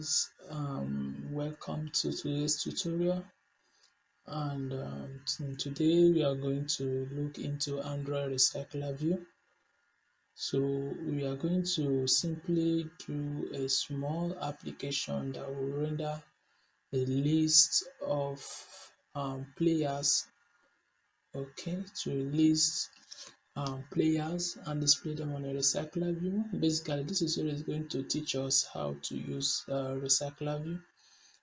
guys, welcome to today's tutorial, and today we are going to look into Android RecyclerView. So we are going to simply do a small application that will render a list of players, okay, to list players and display them on a RecyclerView. Basically, this is going to teach us how to use RecyclerView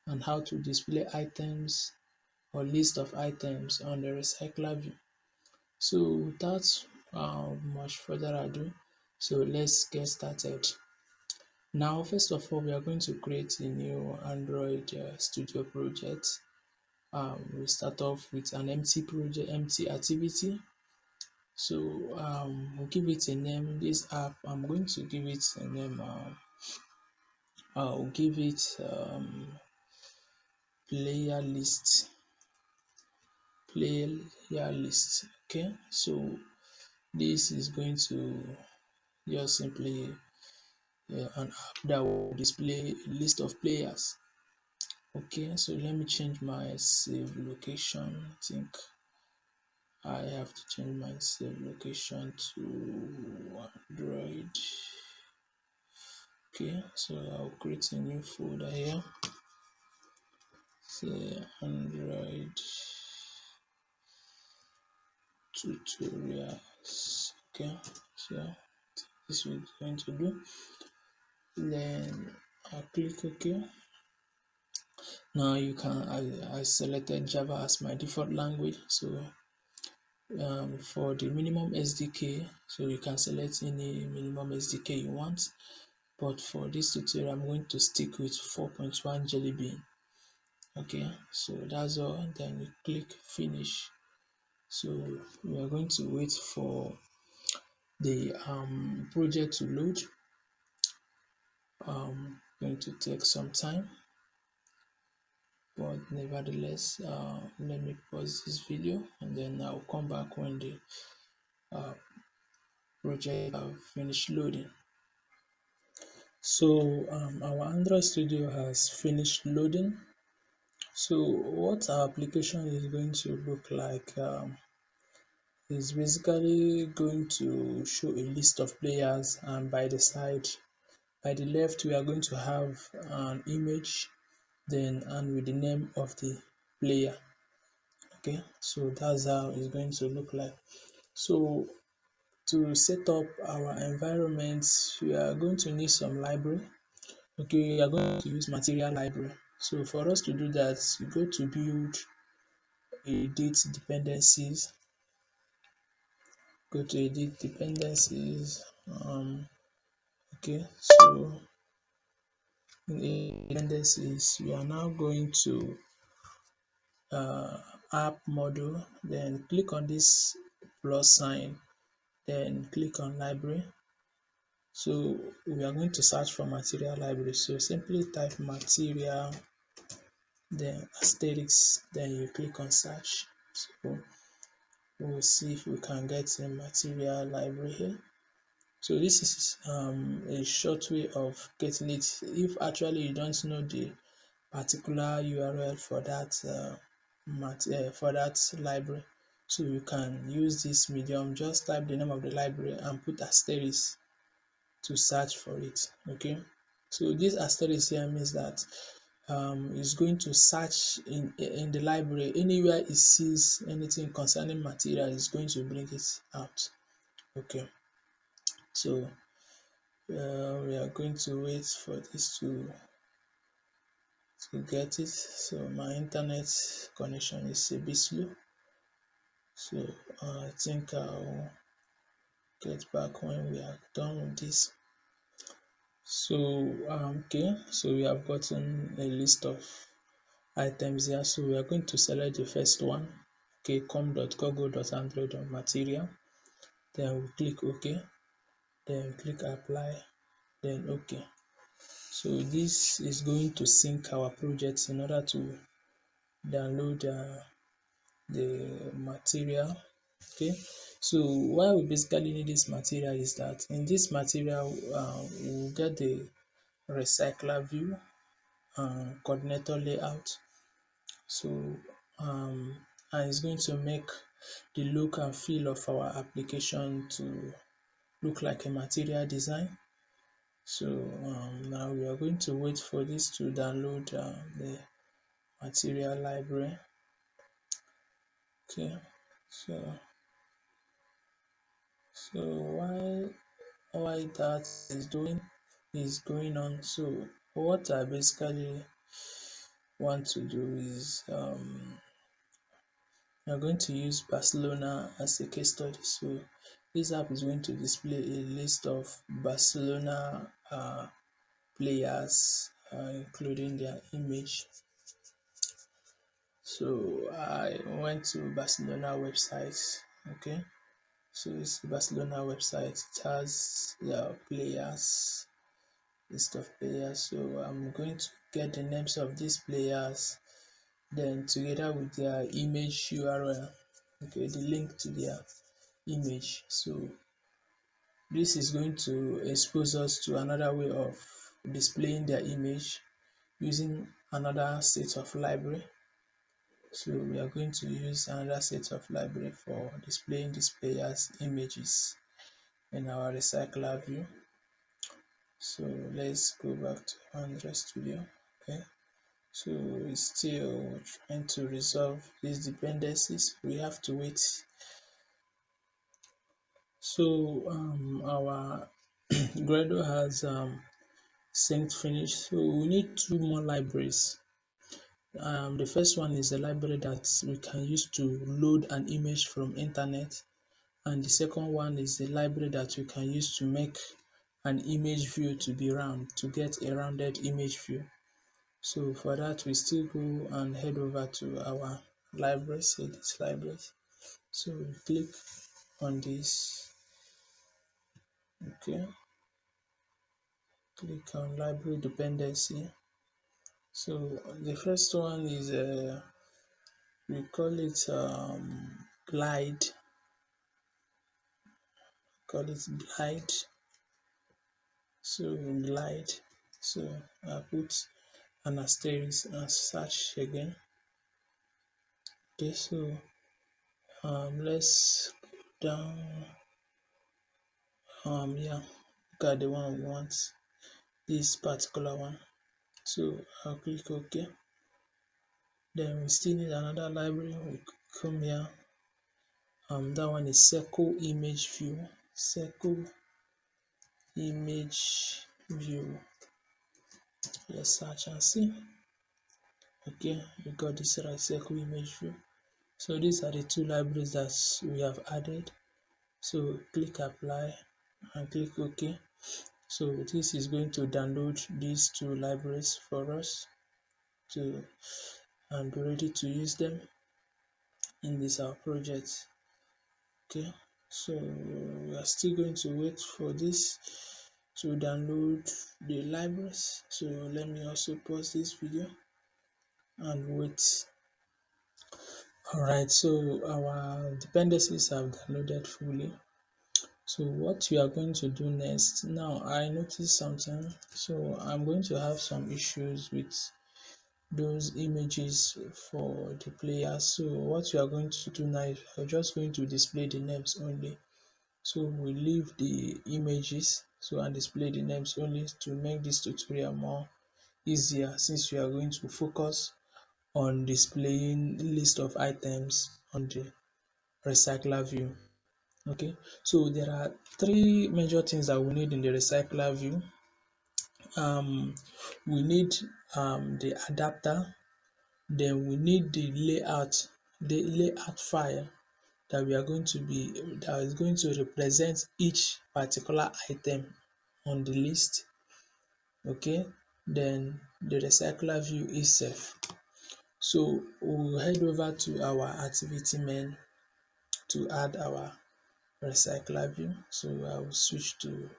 and how to display items or list of items on the RecyclerView. So without much further ado, so let's get started. Now, first of all, we are going to create a new Android Studio project. We start off with an empty project, empty activity. So we'll give it a name. This app, I'm going to give it a name. I'll give it player list. Player list. Okay, so this is going to just simply an app that will display a list of players. Okay, so let me change my save location. I think I have to change my save location to Android. Okay, so I'll create a new folder here. Say Android tutorials. Okay, so this is going to do. Then I'll click OK. Now you can I selected Java as my default language. So for the minimum SDK, so you can select any minimum SDK you want. But for this tutorial, I'm going to stick with 4.1 Jelly Bean. Okay, so that's all. Then you click finish. So we are going to wait for the project to load. Going to take some time, but nevertheless, let me pause this video and then I'll come back when the project finish loading. So our Android Studio has finished loading. So what our application is going to look like is basically going to show a list of players, and by the side, by the left, we are going to have an image, then and with the name of the player. Okay, so that's how it's going to look like. So to set up our environment, we are going to need some library. Okay, we are going to use material library. So for us to do that, we go to build, edit dependencies, go to edit dependencies. Okay, so in dependencies, we are now going to app module, then click on this plus sign, then click on library. So we are going to search for material library. So simply type material, then asterisk, then you click on search. So we'll see if we can get a material library here. So this is a short way of getting it. If actually you don't know the particular URL for that library, so you can use this medium. Just type the name of the library and put asterisk to search for it. Okay, so this asterisk here means that is going to search in the library. Anywhere it sees anything concerning material, is going to bring it out. Okay, so we are going to wait for this to get it. So my internet connection is a bit slow, so I think I'll get back when we are done with this. So okay, so we have gotten a list of items here. So we are going to select the first one. Okay, com.google.android.material. Then we click OK, then click apply, then OK. So this is going to sync our project in order to download the material. Okay, so why we basically need this material is that in this material we'll get the recycler view. coordinator layout. So and it's going to make the look and feel of our application to look like a material design. So now we are going to wait for this to download the material library. Okay, so while that is going on, so what I basically want to do is we are going to use Barcelona as a case study. So this app is going to display a list of Barcelona players, including their image. So I went to Barcelona website. Okay, so it's the Barcelona website. It has the players, list of players. So I'm going to get the names of these players, then together with their image URL, okay, the link to their image. So this is going to expose us to another way of displaying their image using another set of library. So we are going to use another set of library for displaying these players images in our recycler view. So let's go back to Android Studio. Okay, so it's still trying to resolve these dependencies. We have to wait. So our Gradle has synced finished. So we need two more libraries. The first one is a library that we can use to load an image from internet, and the second one is a library that we can use to make an image view to be round, to get a rounded image view. So for that, we still go and head over to our libraries, edit libraries. So we click on this. Okay, click on library dependency. So the first one is we call it glide. Call it glide. So glide. So I put an asterisk and search again. Okay, so let's go down. Yeah, look at the one we want, this particular one. So I'll click OK. Then we still need another library. We come here. That one is circle image view. Circle image view. Let's search and see. Okay, we got this right, circle image view. So these are the two libraries that we have added. So click apply and click OK. So this is going to download these two libraries for us to and be ready to use them in this our project. Okay, so we are still going to wait for this to download the libraries. So let me also pause this video and wait. Alright, so our dependencies have downloaded fully. So what we are going to do next, now I noticed something. So I'm going to have some issues with those images for the players. So what we are going to do now is we're just going to display the names only. So we leave the images and display the names only to make this tutorial more easier, since we are going to focus on displaying list of items on the recycler view. Okay, so there are three major things that we need in the recycler view. We need the adapter, then we need the layout file that is going to represent each particular item on the list. Okay, then the recycler view itself. So we'll head over to our activity main to add our recycler view. So I will switch to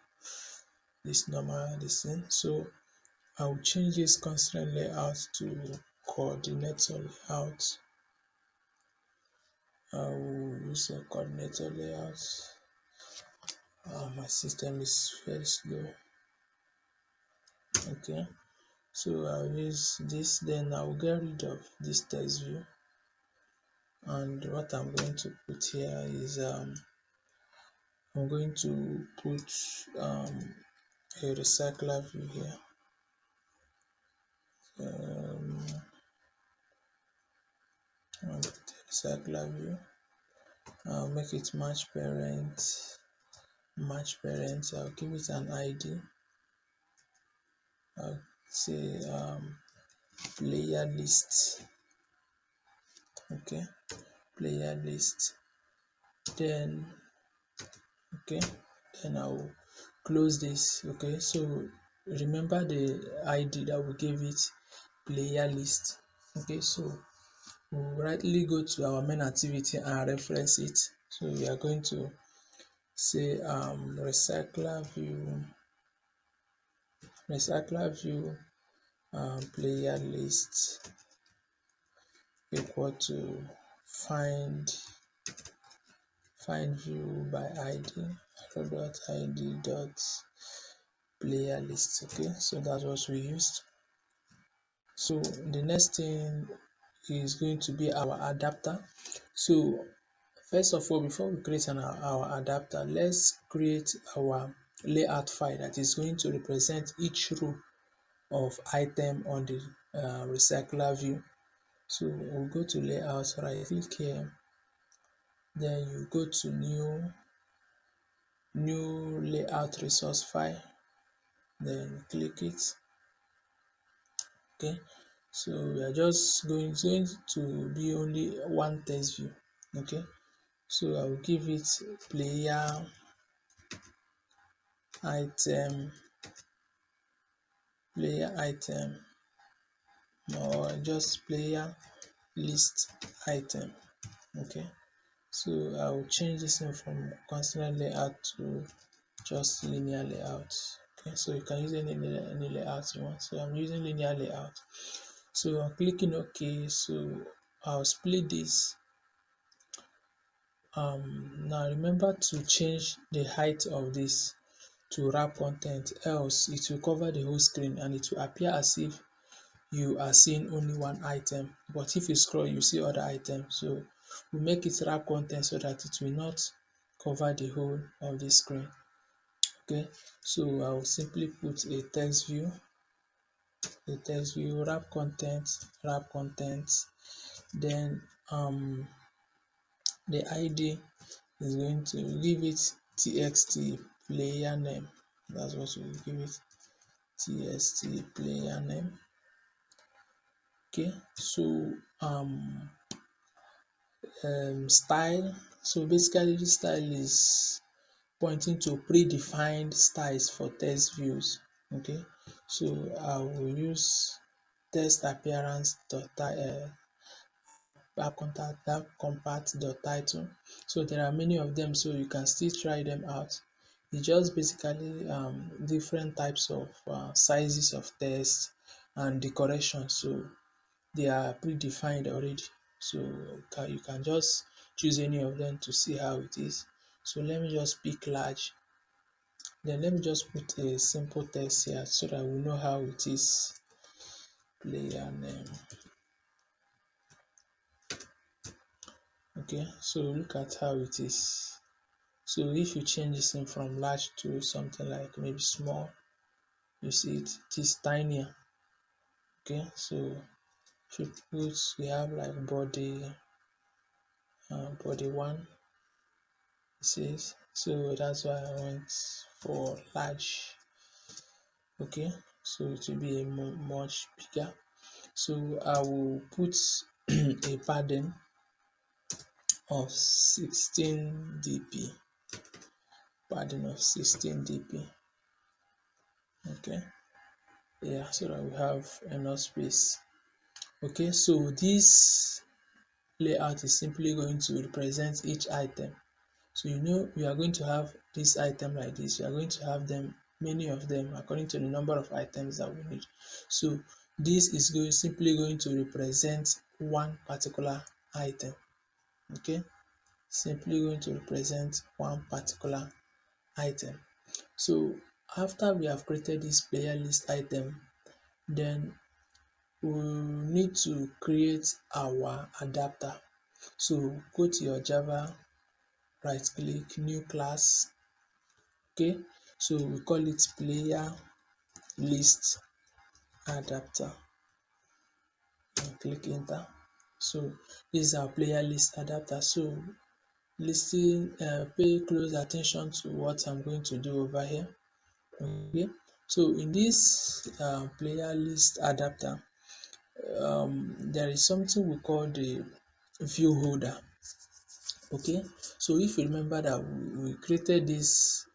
this normal thing. So I will change this constraint layout to coordinator layout. I will use a coordinator layout. My system is very slow. Okay, So I'll use this, then I'll get rid of this text view, and what I'm going to put here is I'm going to put a recycler view here. um, Recycler view. I'll make it match parent. I'll give it an ID. I'll say player list. Okay, player list. Then okay, then I'll close this. Okay, so remember the ID that we gave it, player list. Okay, so we'll rightly go to our main activity and reference it. So we are going to say recycler view player list equal to find view by id id dot player list. Okay, so that's what we used. So the next thing is going to be our adapter. So first of all, before we create our adapter, let's create our layout file that is going to represent each row of item on the recycler view. So we'll go to layout, right click here, then you go to new layout resource file, then click it. Okay, so we are just going to be only one text view. Okay, so I will give it player item or just player list item. Okay, so I will change this one from constant layout to just linear layout. Okay, so you can use any layout you want. So I'm using linear layout. So I'm clicking OK. So I'll split this. Now remember to change the height of this to wrap content, else it will cover the whole screen and it will appear as if you are seeing only one item, but if you scroll you see other items. So we make it wrap content so that it will not cover the whole of the screen. Okay, so I will simply put a text view wrap content, then the id is going to give it txt player name. That's what we give it, txt player name. Okay, so style. So basically this style is pointing to predefined styles for text views. Okay, so I will use text appearance compact.title. So there are many of them, so you can still try them out. It's just basically different types of sizes of text and decoration, so they are predefined already. So you can just choose any of them to see how it is. So let me just pick large, then let me just put a simple text here so that we know how it is. Player name. Okay, so look at how it is. So if you change this thing from large to something like maybe small, you see it is tinier. Okay, so if you put, we have like body one, it says, so that's why I went for large. Okay, so it will be a much bigger. So I will put a padding of 16 dp, padding of 16 dp. Okay, yeah, so that we have enough space. Okay, so this layout is simply going to represent each item. So you know we are going to have this item like this, we are going to have them, many of them, according to the number of items that we need. So this is simply going to represent one particular item. Okay, simply going to represent one particular item. So after we have created this player list item, Then we need to create our adapter. So go to your Java, right click, new class. Okay, so we call it player list adapter and click enter. So this is our player list adapter. So pay close attention to what I'm going to do over here. Okay, so in this player list adapter, there is something we call the view holder. Okay, so if you remember that we created this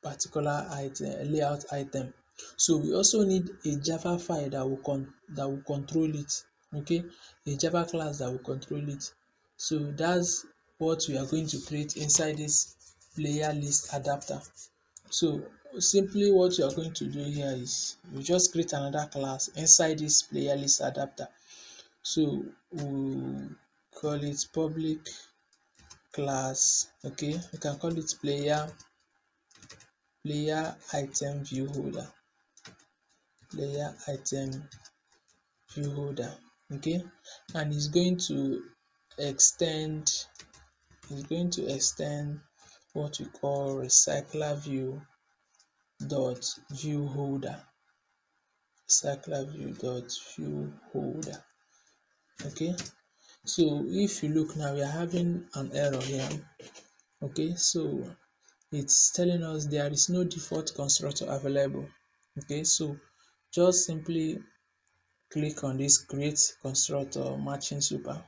particular item, layout item, so we also need a Java file that will control it. Okay, a Java class that will control it. So that's what we are going to create inside this player list adapter. So simply what you are going to do here is you just create another class inside this player list adapter. So we'll call it public class. Okay, you can call it player item view holder, player item view holder. Okay, and it's going to extend what we call RecyclerView dot view holder, RecyclerView dot view holder. Okay, so if you look now, we are having an error here. Okay, so it's telling us there is no default constructor available. Okay, so just simply click on this create constructor matching super,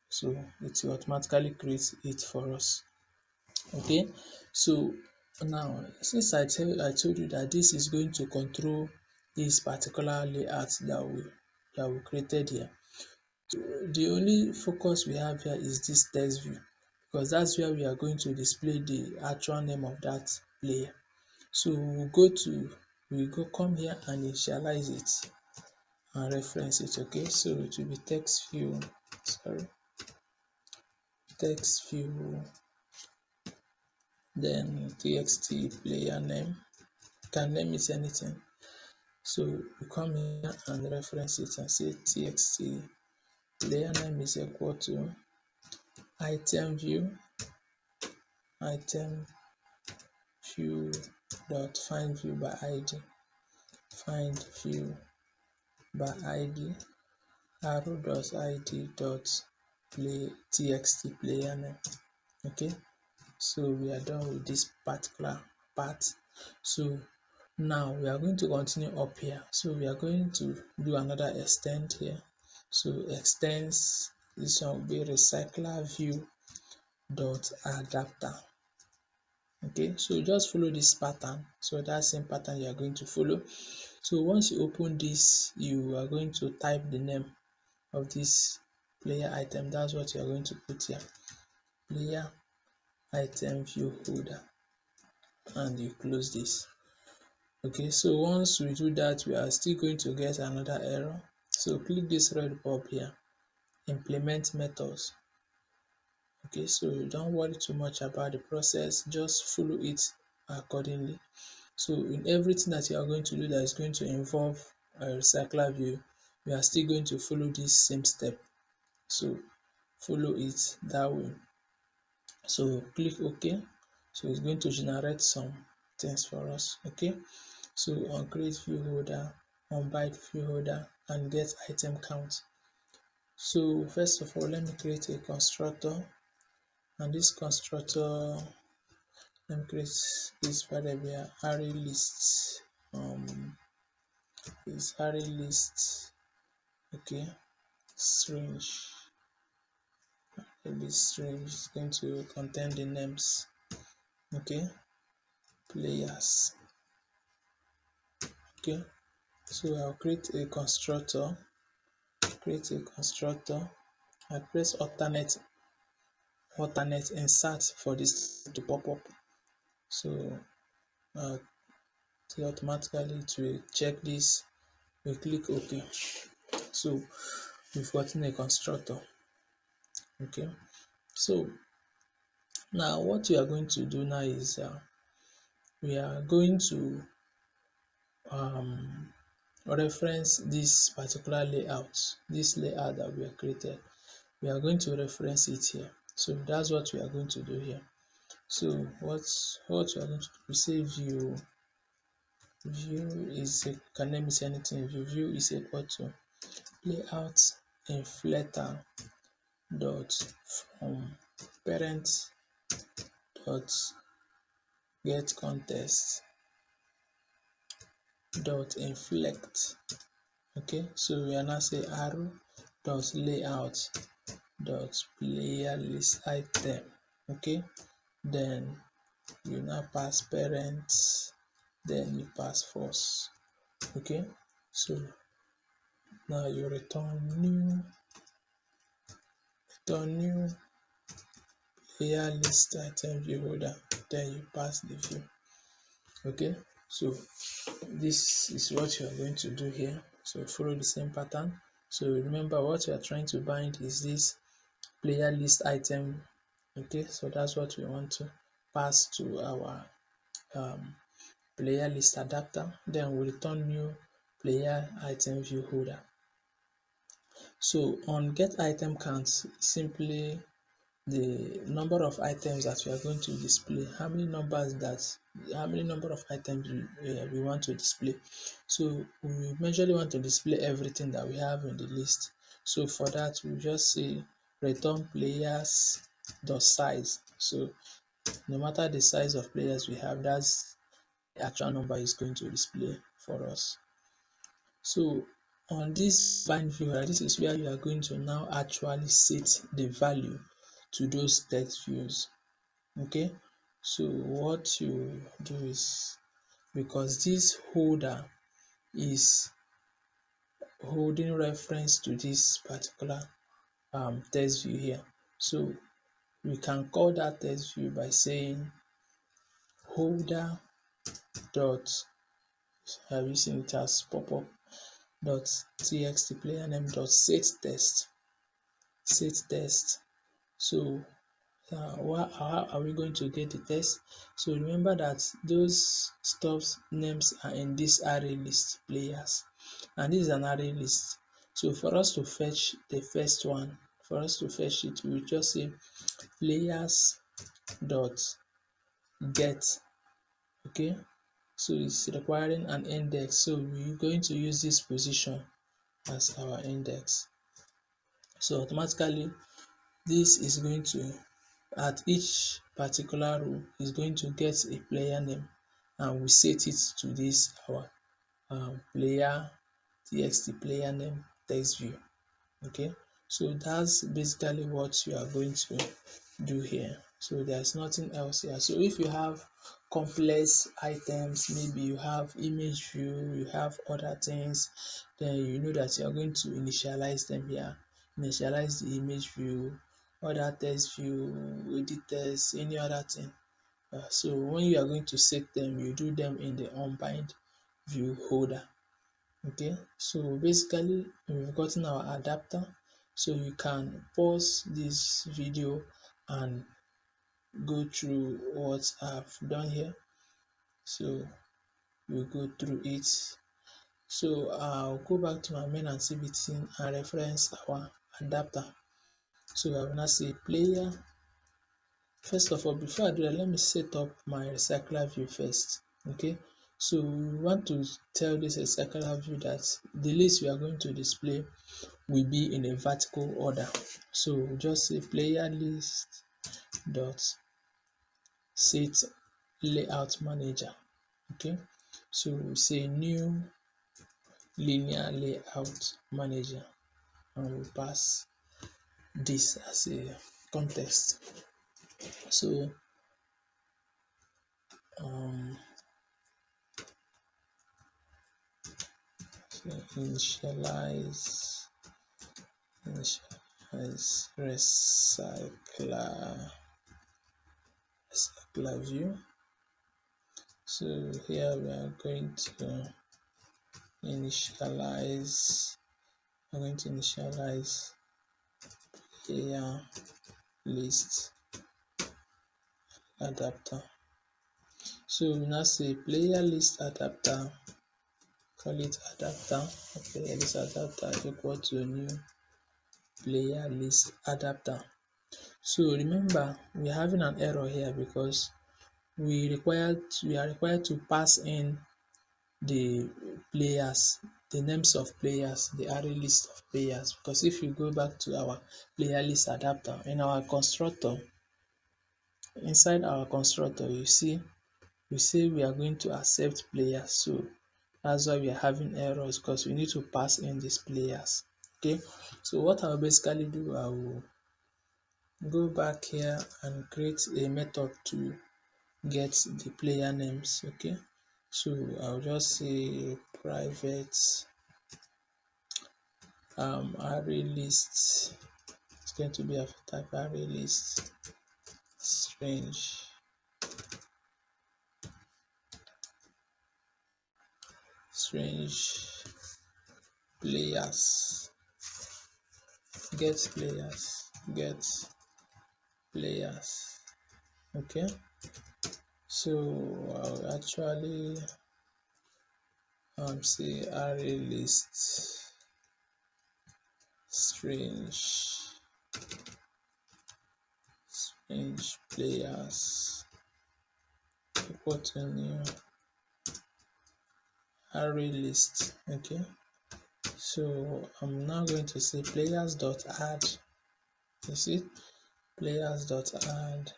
so it will automatically create it for us. Okay, so now since I told you that this is going to control this particular layout that we created here, the only focus we have here is this text view, because that's where we are going to display the actual name of that player. So we go come here and initialize it and reference it. Okay, so it will be text view, text view, then txt player name. You can name it anything. So you come here and reference it and say txt player name is equal to item view dot find view by id, find view by id arrow dot id dot play txt player name. Okay, so we are done with this particular part. So now we are going to continue up here. So we are going to do another extend here. So extends, this one will be RecyclerView dot adapter. Okay, so just follow this pattern. So that same pattern you are going to follow. So once you open this, you are going to type the name of this player item. That's what you are going to put here, player item view holder, and you close this. Okay, so once we do that, we are still going to get another error. So click this red bulb here, implement methods. Okay, so don't worry too much about the process, just follow it accordingly. So in everything that you are going to do that is going to involve a recycler view, we are still going to follow this same step. So follow it that way. So click OK. So it's going to generate some things for us. Okay, so on create view holder, on byte view holder, and get item count. So first of all, let me create a constructor, and this constructor, let me create this variable array list. Is array list. Okay, strange. This strange is going to contain the names. Okay, players. Okay, so I'll create a constructor. I press alternate insert for this to pop up. So automatically to check this, we click OK. So we've gotten a constructor. Okay, so now what we are going to do now is we are going to reference this particular layout, this layout that we have created. We are going to reference it here. So that's what we are going to do here. So what we are going to do, we say view is can name it anything. View is equal to layout inflector dot from parent dot get context dot inflect. Okay, so we are now say arrow dot layout dot player list item. Okay, then you now pass parent, then you pass false. Okay, so now you return new player list item view holder, then you pass the view. Okay, so this is what you are going to do here. So follow the same pattern. So remember, what you are trying to bind is this player list item. Okay, so that's what we want to pass to our player list adapter. Then we return new player item view holder. So on get item count, simply the number of items that we are going to display, how many number of items we want to display. So we majorly want to display everything that we have in the list. So for that, we just say return players dot size. So no matter the size of players we have, that's the actual number is going to display for us. So on this bind viewer, this is where you are going to now actually set the value to those text views. Okay, so what you do is, because this holder is holding reference to this particular text view here, so we can call that text view by saying holder dot, using it as pop-up dot txt player name dot set text. So how are we going to get the text? So remember that those stuffs names are in this array list players, and this is an array list. So for us to fetch the first one, for us to fetch it, we will just say players dot get. Okay, so it's requiring an index, so we're going to use this position as our index. So automatically this is going to, at each particular row, is going to get a player name, and we set it to this our player txt player name text view. Okay, so that's basically what you are going to do here. So there's nothing else here. So if you have complex items, maybe you have image view, you have other things, then you know that you are going to initialize them here. Initialize the image view, other text view, editors, any other thing. So when you are going to set them, you do them in the unbind view holder. Okay, so basically we've gotten our adapter. So you can pause this video and go through what I've done here. So we'll go through it. So I'll go back to my main activity and reference our adapter. So I will now say player. First of all, before I do that, let me set up my recycler view first. Okay, so we want to tell this recycler view that the list we are going to display will be in a vertical order. So just say player list dot set layout manager. Okay, so we say new linear layout manager, and we pass this as a context. So initialize recycler view. So here we are going to initialize player list adapter. So we now say player list adapter call it adapter. Okay, this adapter equal to new player list adapter. So remember, we're having an error here because we are required to pass in the players, the names of players, the array list of players. Because if you go back to our player list adapter in our constructor, inside our constructor, you see we say we are going to accept players. So that's why we are having errors, because we need to pass in these players. Okay, so what I'll basically do, I will go back here and create a method to get the player names. Okay, so I'll just say private array list. It's going to be a type array list strange players, get players. Okay, so I'll actually say array list strange players equal to new array list. Okay, so I'm now going to say players dot add. You see, players dot add.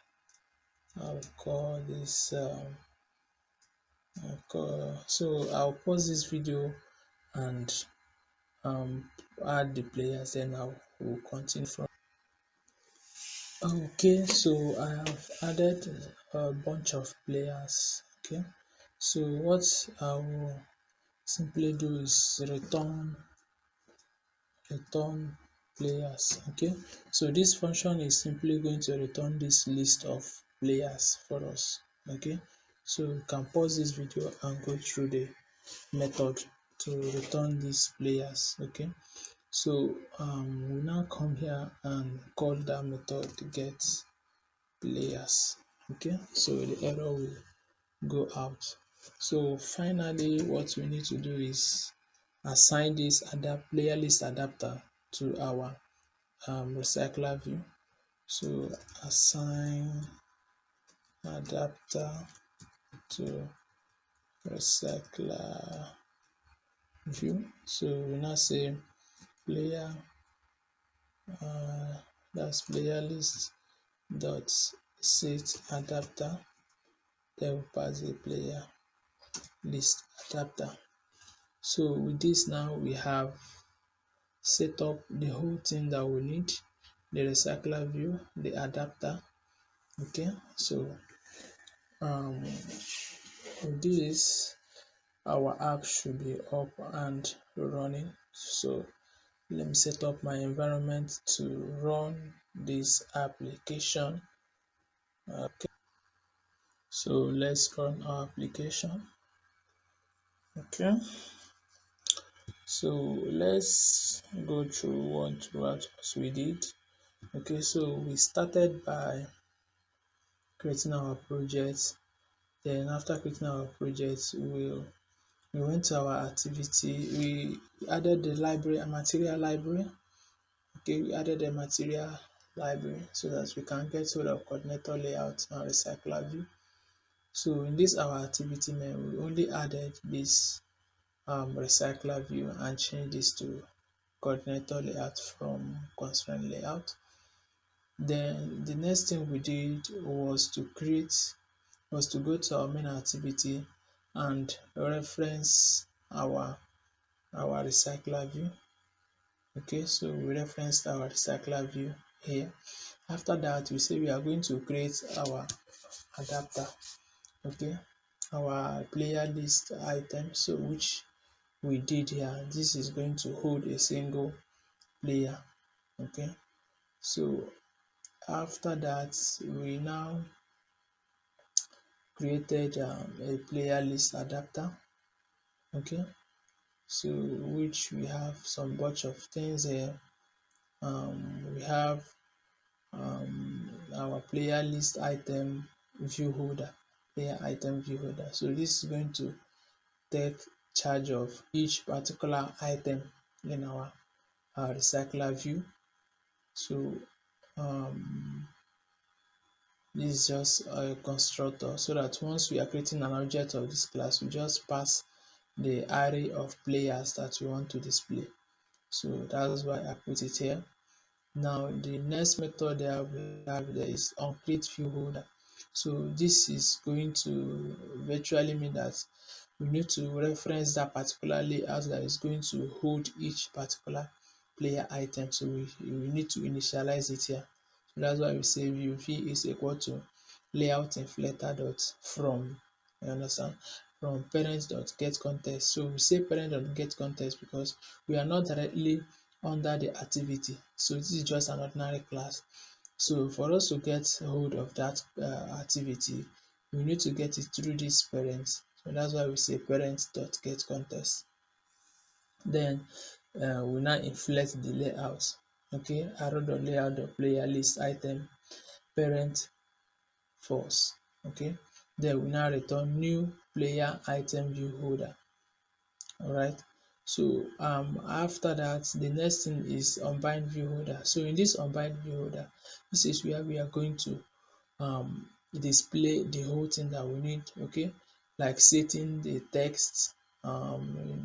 I'll call this so I'll pause this video and add the players, then I will continue from. Okay, so I have added a bunch of players. Okay, so what I will simply do is return players. Okay, so this function is simply going to return this list of players for us. Okay, so you can pause this video and go through the method to return these players. Okay, so we now come here and call that method get players. Okay, so the error will go out. So finally, what we need to do is assign this player list adapter to our recycler view. So assign adapter to recycler view. So we now say player that's player list dot set adapter, then we pass the player list adapter. So with this now we have set up the whole thing that we need: the recycler view, the adapter. Okay, so with this our app should be up and running. So let me set up my environment to run this application. Okay, so let's run our application. Okay, so let's go through what we did. Okay, so we started by creating our project. Then after creating our project, we went to our activity. We added the library, a material library. Okay, we added a material library so that we can get hold of coordinator layout and recycler view. So in this our activity main, we only added this recycler view and changed this to coordinator layout from constraint layout. Then the next thing we did was to go to our main activity and reference our recycler view. Okay, so we referenced our recycler view here. After that, we say we are going to create our adapter. Okay, our player list item, so which we did here. This is going to hold a single player. Okay, so after that, we now created a player list adapter. Okay, so which we have some bunch of things here. We have our player list item view holder, player item view holder. So this is going to take charge of each particular item in our recycler view. So um, this is just a constructor, so that once we are creating an object of this class, we just pass the array of players that we want to display. So that's why I put it here. Now the next method that we have there is onCreateViewHolder. So this is going to virtually mean that we need to reference that particular layout that is going to hold each particular player item. So we need to initialize it here. So that's why we say view v is equal to layout inflator dot from, you understand, from parent dot get context. So we say parent dot get context because we are not directly under the activity. So this is just an ordinary class. So for us to get hold of that activity, we need to get it through this parent. So that's why we say parent dot get context. Then we now inflate the layout. Okay, arrow dot layout dot player list item parent false. Okay, then we now return new player item view holder. All right. So after that, the next thing is unbind view holder. So in this unbind view holder, this is where we are going to display the whole thing that we need. Okay, like setting the text,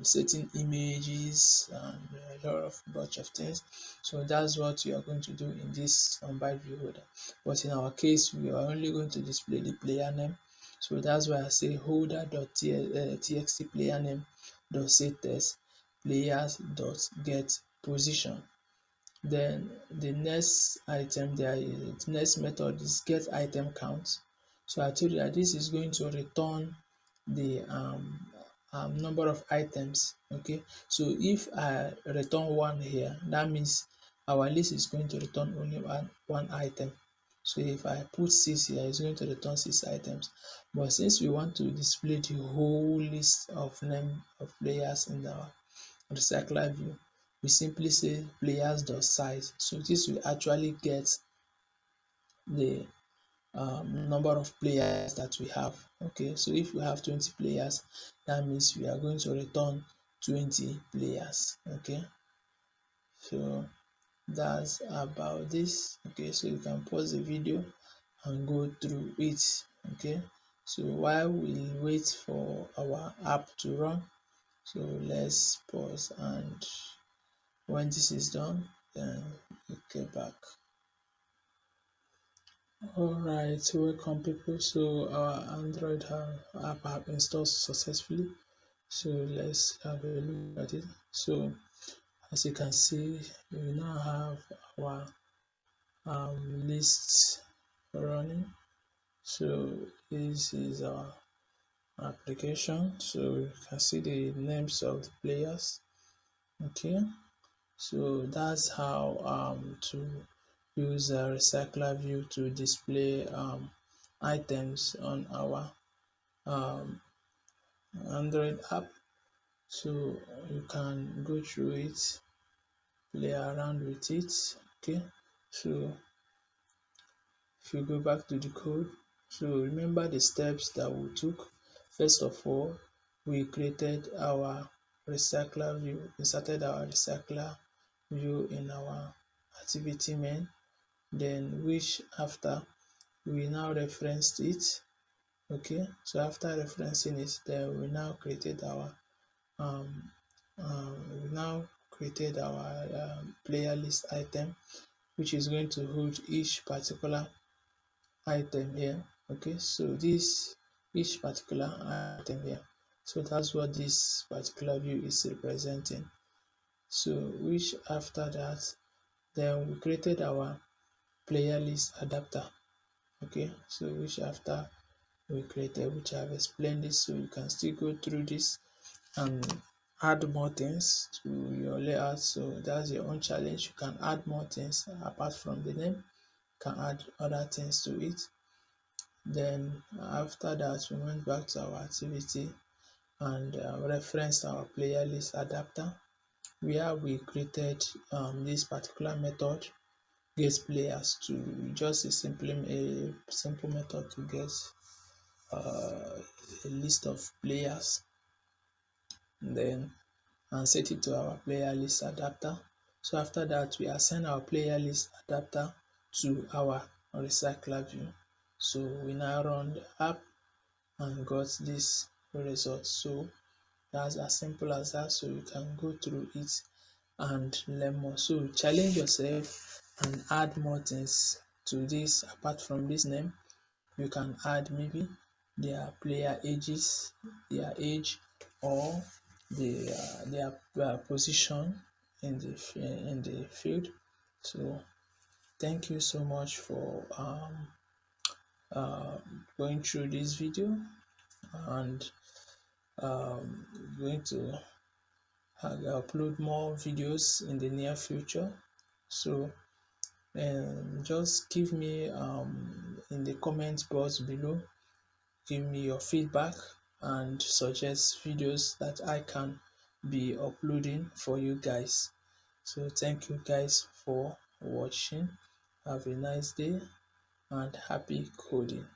setting images, and a lot of bunch of things. So that's what we are going to do in this unbind view holder. But in our case, we are only going to display the player name. So that's why I say holder.txt player name dot set text players dot get position. Then the next item there is, the next method is get item count. So I told you that this is going to return the number of items. Okay, so if I return 1 here, that means our list is going to return only one item. So if I put 6 here, it's going to return 6 items. But since we want to display the whole list of name of players in our recycler view, we simply say players.size. So this will actually get the number of players that we have. Okay, so if we have 20 players, that means we are going to return 20 players. Okay, so that's about this. Okay, so you can pause the video and go through it. Okay, so while we wait for our app to run, so let's pause, and when this is done, then you get back. Alright, welcome people. So our Android app have installed successfully. So let's have a look at it. So as you can see, we now have our list running. So this is our application. So you can see the names of the players. Okay, so that's how to use a recycler view to display items on our um, Android app. So you can go through it, play around with it. Okay, so if you go back to the code, so remember the steps that we took. First of all, we created our recycler view, inserted our recycler view in our activity main, then which after we now referenced it. Okay, so after referencing it, then we now created our player list item, which is going to hold each particular item here. Okay, so this each particular item here, so that's what this particular view is representing. So which after that, then we created our player list adapter. Okay, so which after we created, which I've explained this, so you can still go through this and add more things to your layout. So that's your own challenge. You can add more things apart from the name, you can add other things to it. Then after that, we went back to our activity and referenced our player list adapter, where we created this particular method get players, to just a simple method to get a list of players. then and set it to our player list adapter. So after that, we assign our player list adapter to our recycler view. So we now run the app and got this result. So that's as simple as that. So you can go through it and learn more. So challenge yourself and add more things to this. Apart from this name, you can add maybe their player ages, their age, or their position in the field. So thank you so much for uh, going through this video, and um, going to upload more videos in the near future. So just give me in the comment box below, give me your feedback and suggest videos that I can be uploading for you guys. So thank you guys for watching. Have a nice day and happy coding.